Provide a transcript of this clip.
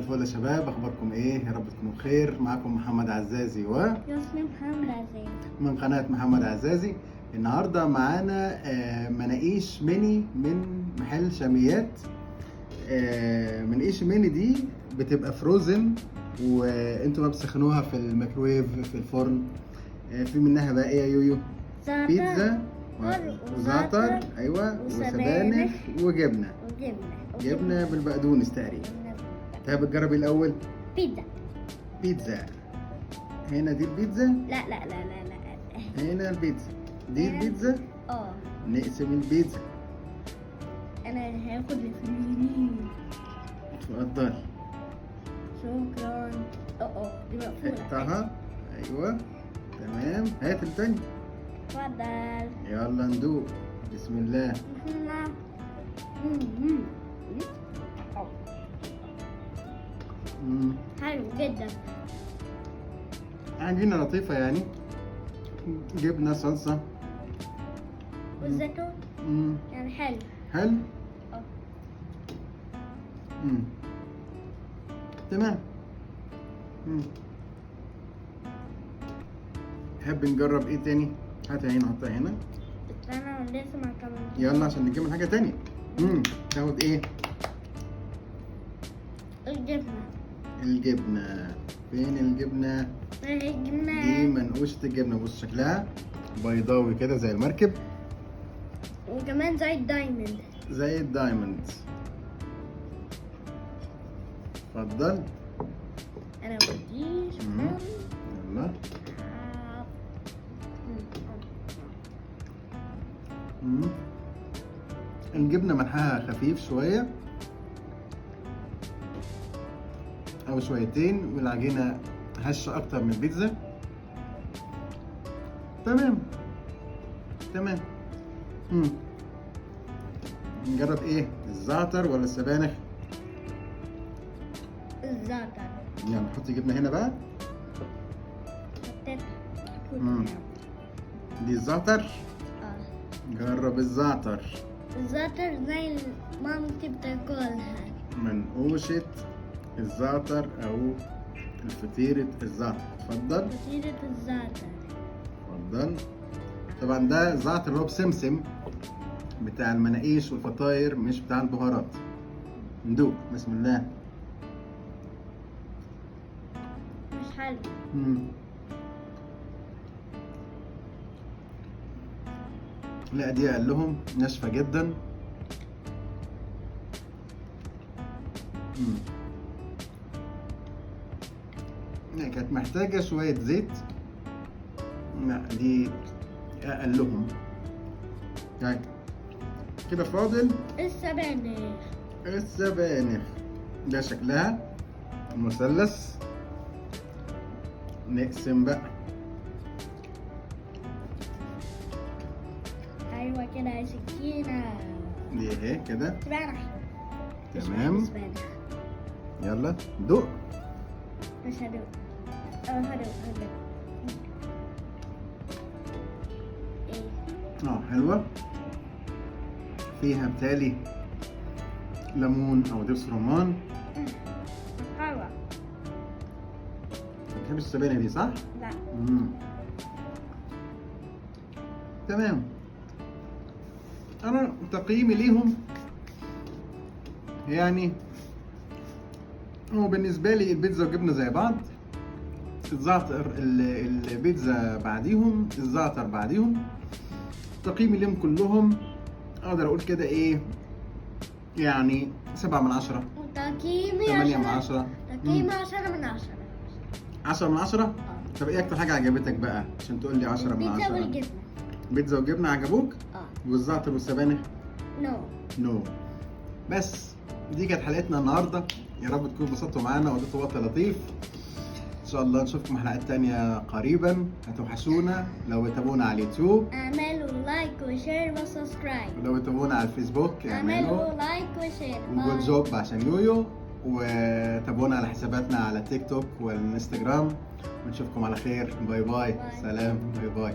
الفل يا شباب، اخباركم ايه؟ يا رب تكونوا بخير. معاكم محمد عزازي يسمي محمد عزيز من قناة محمد عزازي. النهارده معانا مناقيش ميني من محل شاميات. مناقيش ميني دي بتبقى فروزن، وانتوا بقى بتسخنوها في الميكرويف في الفرن. في منها بقى ايه يا يويو؟ بيتزا وزعتر، ايوه، وسبانخ وجبنه. جبنه بالبقدونس تقريبا. تحب تجربي الاول؟ بيتزا. هنا دي البيتزا؟ لا هنا البيتزا. دي البيتزا؟ نقسم البيتزا. انا هاخد الفلوس. اتفضل. شكرا. دي مقفولة. اقطعها. ايوه تمام. هات التاني. اتفضل. يلا ندوق. بسم الله. بسم الله. حلو جدا. عجينة لطيفة يعني. جبنة صلصة والزيتون يعني حلو. حلو. تمام. تحب نجرب ايه تاني؟ هاتها هنا، حطها هنا. انا لسه ما كملتش. يلا عشان نكمل حاجة تانية. تاخد ايه؟ الجبنة. فين الجبنة؟ دي منقوشة الجبنة. بص شكلها بيضاوي كده زي المركب، وكمان زي الدايموند. زي الدايموند. اتفضل. انا بديش. يلا. الجبنة ملحها خفيف شوية أو شويتين، والعجينة هشة أكتر من البيتزا. تمام. نجرب إيه؟ الزعتر ولا السبانخ؟ الزعتر. يلا نحط جبنة هنا بقى. حطيت. دي الزعتر؟ جرب الزعتر. الزعتر زي مامتي بتاكلها. منقوشة الزعتر أو الفطيرة الزعتر. اتفضل. فطيرة الزعتر. اتفضل. طبعا ده الزعتر اللي هو بسمسم بتاع المناقيش والفطاير، مش بتاع البهارات. ندوق. بسم الله. مش حلو. لا دي اقل لهم، ناشفه جدا. لا كانت محتاجه شويه زيت. لا دي اقل لهم. يعني كده فاضل السبانخ. ده شكلها مثلث. نقسم بقى. ايوه كده يا سكينة. دي اهي كده. سبانخ. تمام. يلا دوق. مش هدوق. هدوق. ايه؟ حلوة. فيها بتالي ليمون او دبس رمان. حلوة. بتحبش السبانخ دي صح؟ لا. تمام. انا تقييمي ليهم يعني هو بالنسبه لي البيتزا والجبنه زي بعض. الزعتر البيتزا بعديهم، الزعتر بعديهم. تقييمي ليهم كلهم اقدر اقول كده ايه يعني 7 من 10. وتقييمي 8 من 10. تقييمي 10 من 10. 10 من 10. طب ايه اكتر حاجه عجبتك بقى عشان تقول لي 10 من 10؟ البيتزا والجبنه. بيتزا والجبنه عجبوك؟ والزعتر والسبانخ؟ نو. بس دي كانت حلقتنا النهارده. يا رب تكونوا اتبسطتوا معانا وقضيتوا وقت لطيف. ان شاء الله نشوفكم حلقات تانية قريبا. هتوحشونا. لو بتابعونا على اليوتيوب اعملوا لايك وشير وسبسكرايب. ولو بتابعونا على الفيسبوك اعملوا لايك وشير. وجود جوب عشان يويو. وتابعونا على حساباتنا على تيك توك والانستجرام. ونشوفكم على خير. باي باي. سلام. باي باي.